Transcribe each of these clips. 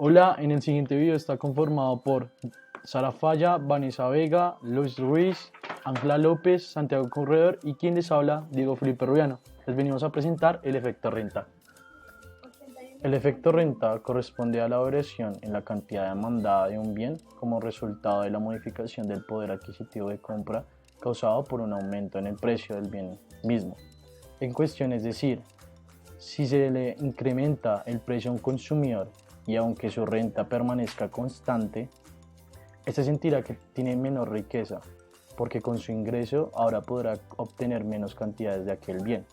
Hola, en el siguiente video está conformado por Sara Falla, Vanessa Vega, Luis Ruiz, Ángela López, Santiago Corredor y quien les habla, Diego Felipe Rubiano. Les venimos a presentar el efecto renta. El efecto renta corresponde a la variación en la cantidad demandada de un bien como resultado de la modificación del poder adquisitivo de compra causado por un aumento en el precio del bien mismo. En cuestión, es decir, si se le incrementa el precio a un consumidor y aunque su renta permanezca constante, este sentirá que tiene menor riqueza, porque con su ingreso ahora podrá obtener menos cantidades de aquel bien.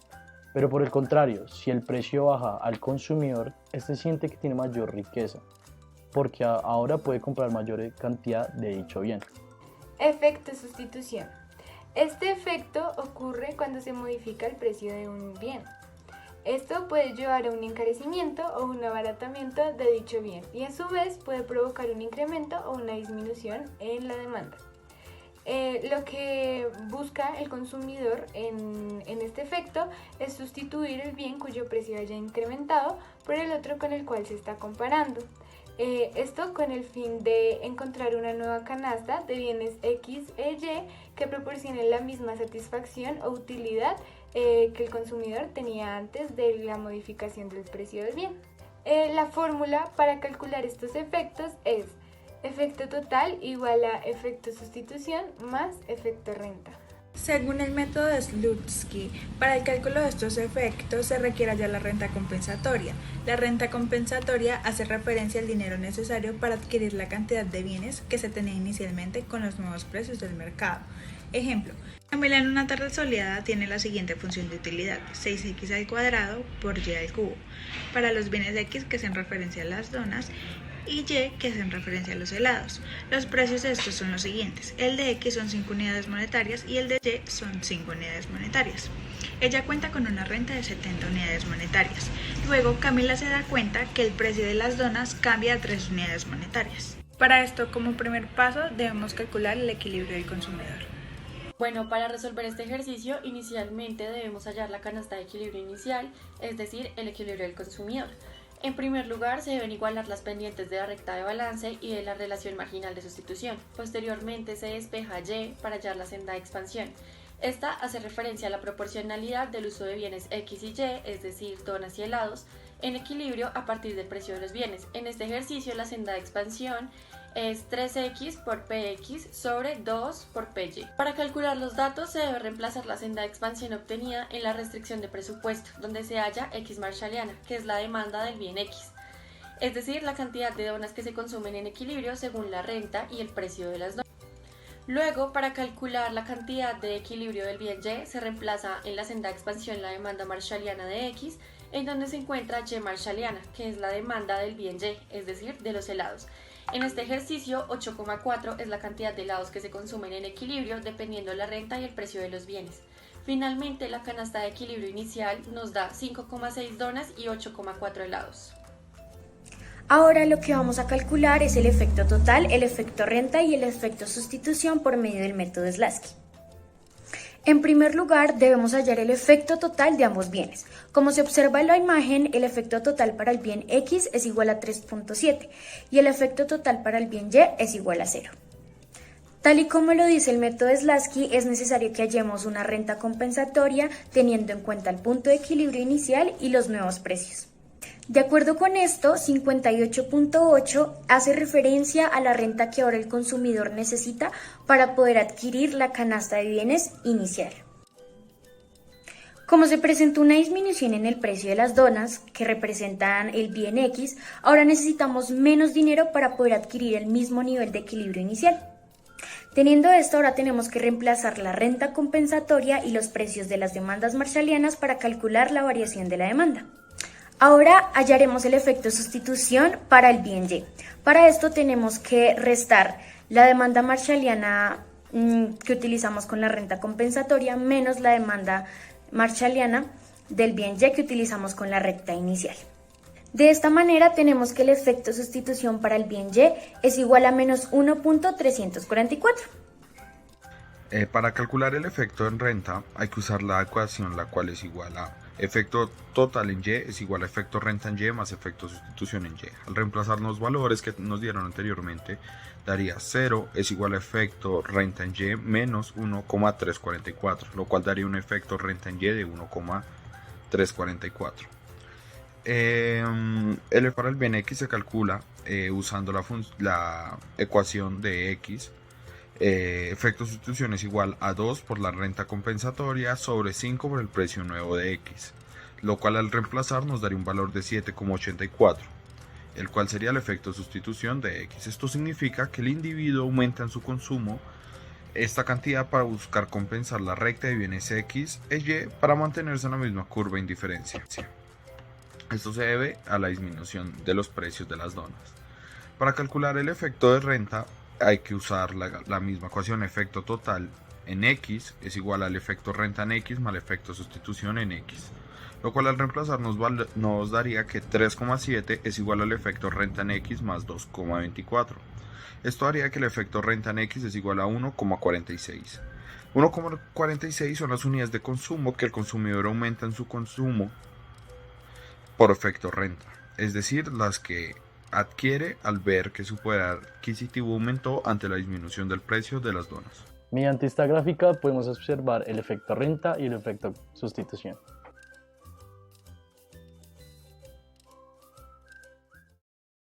Pero por el contrario, si el precio baja al consumidor, este siente que tiene mayor riqueza, porque ahora puede comprar mayor cantidad de dicho bien. Efecto sustitución. Este efecto ocurre cuando se modifica el precio de un bien. Esto puede llevar a un encarecimiento o un abaratamiento de dicho bien y a su vez puede provocar un incremento o una disminución en la demanda. Lo que busca el consumidor en este efecto es sustituir el bien cuyo precio haya incrementado por el otro con el cual se está comparando. Esto con el fin de encontrar una nueva canasta de bienes X e Y que proporcionen la misma satisfacción o utilidad que el consumidor tenía antes de la modificación del precio del bien. La fórmula para calcular estos efectos es efecto total igual a efecto sustitución más efecto renta. Según el método de Slutsky, para el cálculo de estos efectos se requiere hallar la renta compensatoria. La renta compensatoria hace referencia al dinero necesario para adquirir la cantidad de bienes que se tenía inicialmente con los nuevos precios del mercado. Ejemplo, Camila en una tarde soleada tiene la siguiente función de utilidad: 6x al cuadrado por y al cubo, para los bienes X que hacen referencia a las donas y Y que hacen referencia a los helados. Los precios de estos son los siguientes: el de X son 5 unidades monetarias y el de Y son 5 unidades monetarias. Ella cuenta con una renta de 70 unidades monetarias. Luego Camila se da cuenta que el precio de las donas cambia a 3 unidades monetarias. Para esto, como primer paso, debemos calcular el equilibrio del consumidor. Bueno, para resolver este ejercicio, inicialmente debemos hallar la canasta de equilibrio inicial, es decir, el equilibrio del consumidor. En primer lugar, se deben igualar las pendientes de la recta de balance y de la relación marginal de sustitución. Posteriormente, se despeja Y para hallar la senda de expansión. Esta hace referencia a la proporcionalidad del uso de bienes X y Y, es decir, donas y helados, en equilibrio a partir del precio de los bienes. En este ejercicio, la senda de expansión es 3x por px sobre 2 por py. Para calcular los datos se debe reemplazar la senda de expansión obtenida en la restricción de presupuesto, donde se halla x marshalliana, que es la demanda del bien x, es decir, la cantidad de donas que se consumen en equilibrio según la renta y el precio de las donas. Luego, para calcular la cantidad de equilibrio del bien Y, se reemplaza en la senda de expansión la demanda marshalliana de x, en donde se encuentra y marshalliana, que es la demanda del bien Y, es decir, de los helados. En este ejercicio, 8,4 es la cantidad de helados que se consumen en equilibrio dependiendo de la renta y el precio de los bienes. Finalmente, la canasta de equilibrio inicial nos da 5,6 donas y 8,4 helados. Ahora lo que vamos a calcular es el efecto total, el efecto renta y el efecto sustitución por medio del método Slutsky. En primer lugar, debemos hallar el efecto total de ambos bienes. Como se observa en la imagen, el efecto total para el bien X es igual a 3.7 y el efecto total para el bien Y es igual a 0. Tal y como lo dice el método Slutsky, es necesario que hallemos una renta compensatoria teniendo en cuenta el punto de equilibrio inicial y los nuevos precios. De acuerdo con esto, 58.8 hace referencia a la renta que ahora el consumidor necesita para poder adquirir la canasta de bienes inicial. Como se presentó una disminución en el precio de las donas, que representan el bien X, ahora necesitamos menos dinero para poder adquirir el mismo nivel de equilibrio inicial. Teniendo esto, ahora tenemos que reemplazar la renta compensatoria y los precios de las demandas marshallianas para calcular la variación de la demanda. Ahora hallaremos el efecto sustitución para el bien Y. Para esto tenemos que restar la demanda marshalliana que utilizamos con la renta compensatoria menos la demanda marshalliana del bien Y que utilizamos con la recta inicial. De esta manera tenemos que el efecto sustitución para el bien Y es igual a menos 1.344. Para calcular el efecto en renta hay que usar la ecuación, la cual es igual a Efecto total en Y es igual a efecto renta en Y más efecto sustitución en Y. Al reemplazar los valores que nos dieron anteriormente, daría 0 es igual a efecto renta en Y menos 1,344, lo cual daría un efecto renta en Y de 1,344. L para el bien X se calcula usando la ecuación de X. Efecto sustitución es igual a 2 por la renta compensatoria sobre 5 por el precio nuevo de X, lo cual al reemplazar nos daría un valor de 7,84, el cual sería el efecto sustitución de X. Esto significa que el individuo aumenta en su consumo esta cantidad para buscar compensar la recta de bienes X e Y para mantenerse en la misma curva en diferencia. Esto se debe a la disminución de los precios de las donas. Para calcular el efecto de renta hay que usar la misma ecuación. Efecto total en X es igual al efecto renta en X más el efecto sustitución en X, lo cual al reemplazar nos daría que 3,7 es igual al efecto renta en X más 2,24. Esto haría que el efecto renta en X es igual a 1,46. 1,46 son las unidades de consumo que el consumidor aumenta en su consumo por efecto renta, es decir, las que adquiere al ver que su poder adquisitivo aumentó ante la disminución del precio de las donas. Mediante esta gráfica podemos observar el efecto renta y el efecto sustitución.